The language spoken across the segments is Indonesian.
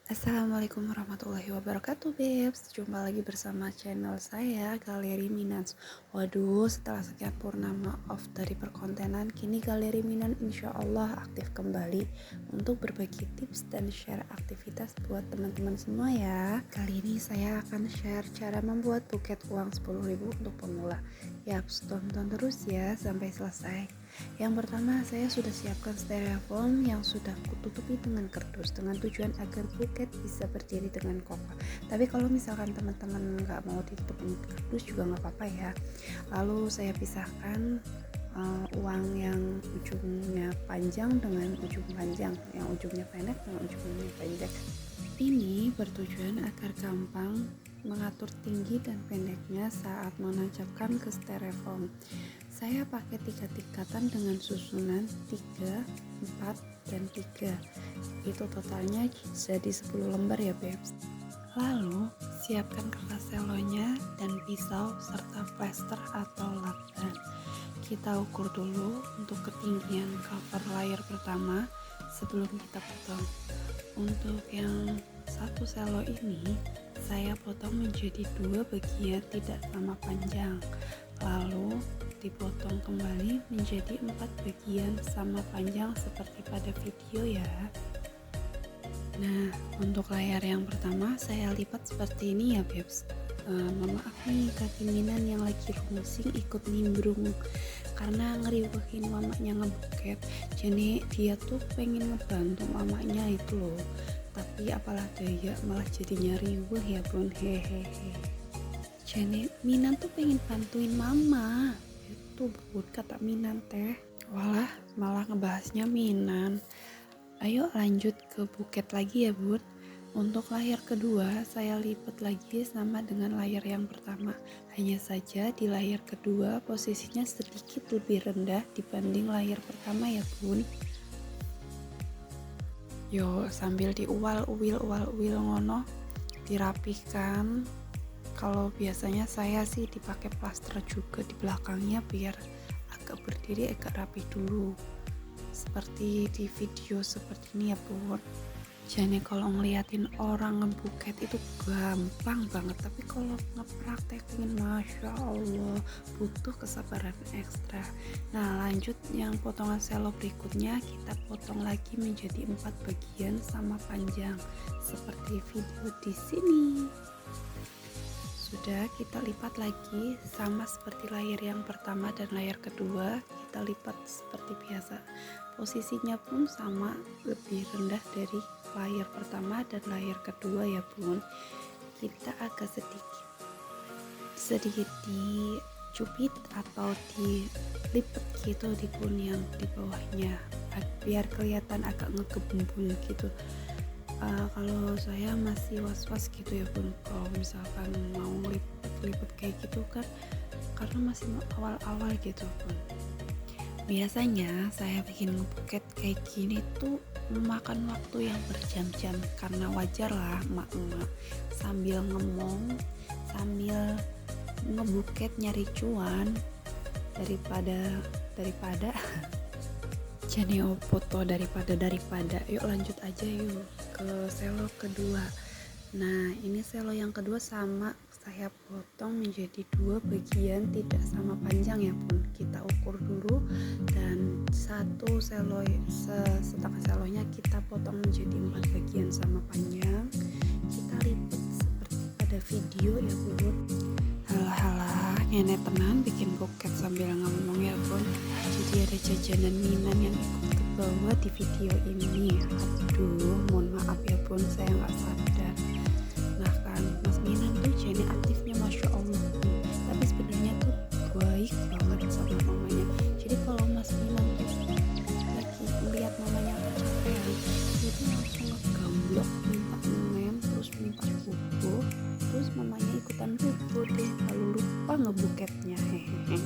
Assalamualaikum warahmatullahi wabarakatuh, Bebs. Jumpa lagi bersama channel saya, Galeri Minans. Waduh, setelah sekian purnama off dari perkontenan, kini Galeri Minan insya Allah aktif kembali untuk berbagi tips dan share aktivitas buat teman-teman semua ya. Kali ini saya akan share cara membuat buket uang 10.000 untuk pemula. Yaps, tonton terus ya sampai selesai. Yang pertama, saya sudah siapkan styrofoam yang sudah kututupi dengan kardus dengan tujuan agar buket bisa berdiri dengan kokoh. Tapi kalau misalkan teman-teman nggak mau ditutupin kardus juga nggak apa-apa ya. Lalu saya pisahkan uang yang ujungnya panjang dengan ujung panjang, yang ujungnya pendek dengan ujungnya pendek. Ini bertujuan agar gampang mengatur tinggi dan pendeknya saat menancapkan ke styrofoam. Saya pakai 3 tingkatan dengan susunan 3, 4, dan 3. Itu totalnya jadi 10 lembar ya, Bebs. Lalu, siapkan kertas selonya dan pisau serta plester atau lakban. Kita ukur dulu untuk ketinggian cover layer pertama sebelum kita potong. Untuk yang satu selo ini, saya potong menjadi 2 bagian tidak sama panjang. Lalu dipotong kembali menjadi 4 bagian sama panjang seperti pada video ya. Nah, untuk layar yang pertama saya lipat seperti ini ya, Bebs. Mohon maaf nih kaki Minan yang lagi rungsing ikut nimbrung karena ngeriwehin mamanya ngebuket. Jadi dia tuh pengen ngebantu mamanya itu loh, tapi apalah daya malah jadinya riweh ya bun, hehehe. Jadi Minan tuh pengen bantuin mama itu bun, kata Minan teh. Walah malah ngebahasnya Minan. Ayo lanjut ke buket lagi ya bun. Untuk layar kedua saya lipat lagi sama dengan layar yang pertama. Hanya saja di layar kedua posisinya sedikit lebih rendah dibanding layar pertama ya bun. Yo sambil diual-uil ngono, dirapihkan. Kalau biasanya saya sih dipakai plaster juga di belakangnya biar agak berdiri agak rapi dulu. Seperti di video seperti ini ya bun. Jadi kalau ngeliatin orang ngebuket itu gampang banget, tapi kalau ngepraktekin Masya Allah butuh kesabaran ekstra. Nah lanjut yang potongan selo berikutnya kita potong lagi menjadi 4 bagian sama panjang seperti video di sini. Sudah kita lipat lagi sama seperti layar yang pertama dan layar kedua, kita lipat seperti biasa. Posisinya pun sama, lebih rendah dari layar pertama dan layar kedua ya bun. Kita agak sedikit dicubit atau dilipat gitu di bun yang di bawahnya biar kelihatan agak ngegebul gitu. Kalau saya masih was-was gitu ya bun, kalau misalkan mau lipet kayak gitu kan karena masih awal-awal gitu bun. Biasanya saya bikin ngebuket kayak gini tuh memakan waktu yang berjam-jam karena wajar lah emak-emak sambil ngemong sambil ngebuket nyari cuan daripada jadi foto daripada yuk lanjut aja yuk ke selo kedua. Nah ini selo yang kedua sama saya potong menjadi 2 bagian tidak sama panjang ya pun, kita ukur dulu dan satu selo setengah selonya kita potong menjadi 4 bagian sama panjang, kita lipat seperti pada video ya bun. Halah nenek tenan bikin buket sambil ngomong ya bun, jadi ada jajanan Minan yang ikut ke bawah di video ini. Aduh mohon maaf ya bun, saya nggak sadar. Nah kan Mas Minan tuh jadi aktifnya Masya Allah bun, tapi sebenarnya tuh baik banget sama mamanya. Jadi kalau Mas Minan tuh lagi melihat mamanya kecapean, dia tuh langsung ngegamblok minta nge terus minta bubuk, terus mamanya ikutan bubuk deh, lalu lupa ngebuketnya hehehe.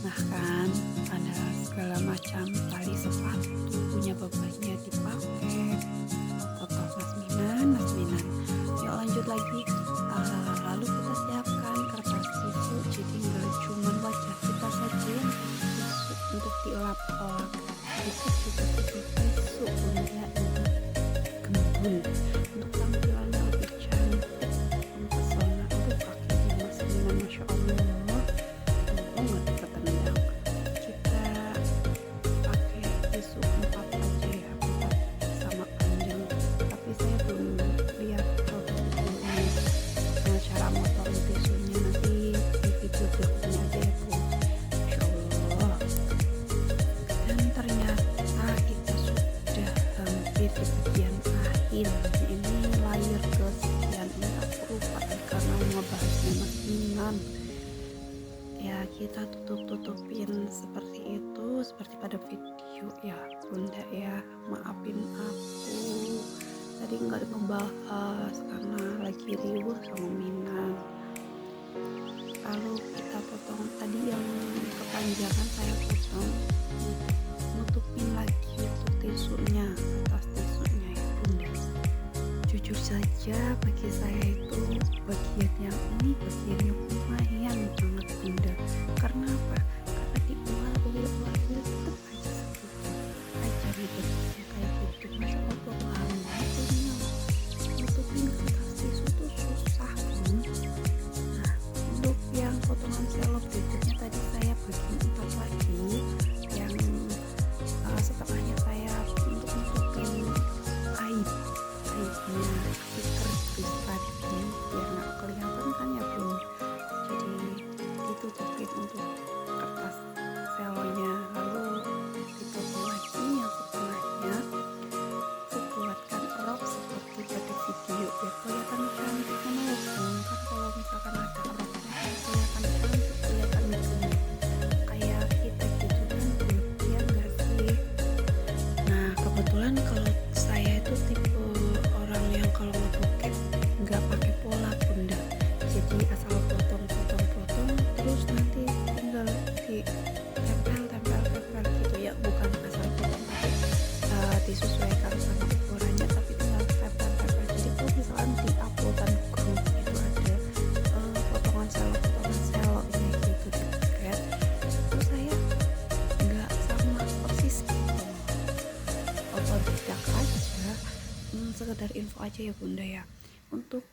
Nah kan ada segala macam tali sepatu punya bapaknya dipakai. Foto Mas Minan. Yuk lanjut lagi. Lalu kita siapkan kertas tisu, jadi nggak cuma wajah kita saja yang tisu untuk dielap-elap, itu juga tisu untuk ya ini bun untuk tampilannya lebih cantik mempesona. Aduh kakinya Mas Minan Masya Allah, untung nggak ketendang. Kita pakai tisu 4 aja ya, 4 sama panjang, tapi saya belum lihat ini cara motong tisunya, nanti di video berikutnya aja ya Bu. Masya Allah. Dan ternyata kita sudah hampir di bagian akhir. Ini layer kesekian, ini aku lupa karena ngebahasnya Mas Minan ya. Kita tutupin seperti itu, seperti pada video ya Bunda ya. Maafin aku tadi nggak ngebahas karena lagi riuh sama Minan. Lalu kita potong tadi yang kepanjangan, saya potong, nutupin lagi untuk tisunya, atas tisunya ya Bunda. Jujur saja bagi saya itu bagian yang ini bagian yang lumayan banget Bunda. Karena apa? Karena di ual tetap aja segitu aja ribetnya kayak gitu. Masa Allah lama punya nutupin kertas tisu tuh susah Bun. Nah untuk yang potongan selop berikutnya tadi saya bagi 4 lagi, yang setengahnya saya untuk nutupin aibnya si kardus tadi biar nggak kelihatan kan ya Bun. Jadi ditutupin untuk kertas selonya, lalu dipotong lagi yang setengahnya. Aku buatkan rok seperti pada video biar kelihatan cantik sama loh Bun. Kan kalau misalkan ada roknya kan kelihatan cantik, kelihatan gini kayak kita gitu kan Bun, iya nggak sih? Nah kebetulan kalau saya itu tipe orang yang kalau ngebuket nggak pakai pola Bunda. Jadi asal potong terus nanti tinggal di tempel gitu ya, bukan asal potong tapi disesuaikan sama ukurannya, tapi tinggal tempel. Jadi kalau misalkan di uploadan grup itu ada potongan selopnya gitu di buket, itu saya nggak sama persis gitu, otodidak aja. Sekedar info aja ya Bunda ya. Untuk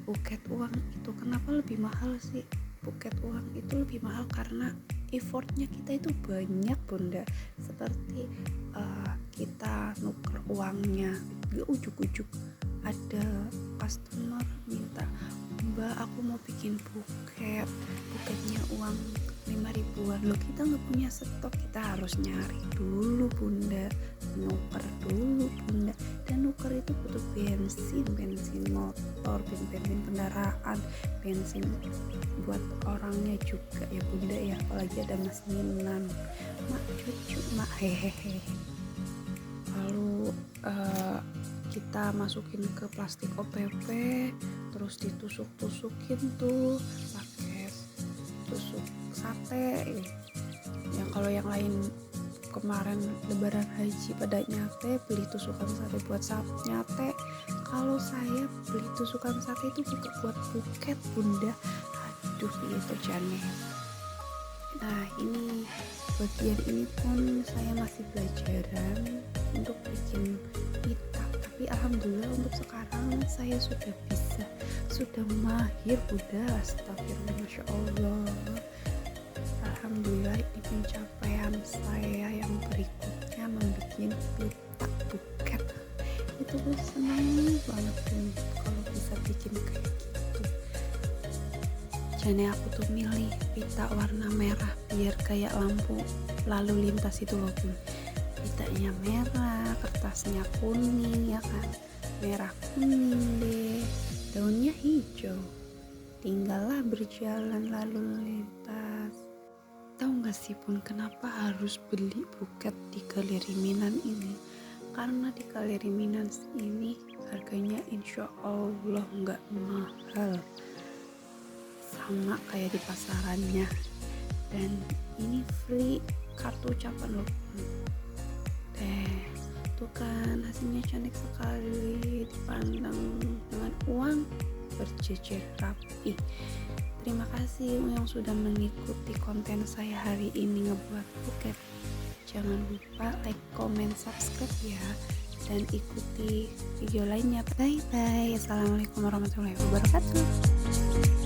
buket uang itu kenapa lebih mahal sih? Buket uang itu lebih mahal karena effortnya kita itu banyak Bunda. Seperti kita nuker uangnya, ujuk-ujuk ada customer minta, Mbak aku mau bikin buketnya uang 5.000-an. Loh kita nggak punya stok, kita harus nyari dulu Bunda, nuker dulu Bunda. Dan nuker itu butuh bensin motor, bensin kendaraan, bensin buat orangnya juga ya Bunda ya. Apalagi ada Mas Minan, mak cucu, mak hehehe. Lalu kita masukin ke plastik OPP, terus ditusuk-tusukin tuh pakai tusuk sate. Yang kalau yang lain kemarin lebaran haji pada nyate beli tusukan sate buat nyate, kalau saya beli tusukan sate itu juga buat buket Bunda. Aduh itu jane. Nah ini bagian ini pun saya masih belajaran untuk bikin pita, tapi alhamdulillah untuk sekarang saya sudah mahir Bunda. Astagfirullah, Masya Allah. Alhamdulillah ini pencapaian saya yang berikutnya membuat pita buket. Itu gue senang banget Bun kalau bisa bikin kayak gitu. Jadi aku tuh milih pita warna merah biar kayak lampu lalu lintas itu loh Bun. Pitanya merah, kertasnya kuning ya kan, merah kuning deh, daunnya hijau, tinggallah berjalan lalu lintas. Tahu gak sih Bun kenapa harus beli buket di Galeri Minan ini? Karena di Galeri Minan ini harganya insya Allah nggak mahal sama kayak di pasarannya, dan ini free kartu ucapan loh Bun. Tuh kan hasilnya cantik sekali, dipandang dengan uang berjejer rapi. Terima kasih yang sudah mengikuti konten saya hari ini ngebuat buket. Jangan lupa like, comment, subscribe ya. dan ikuti video lainnya. Bye bye. Assalamualaikum warahmatullahi wabarakatuh.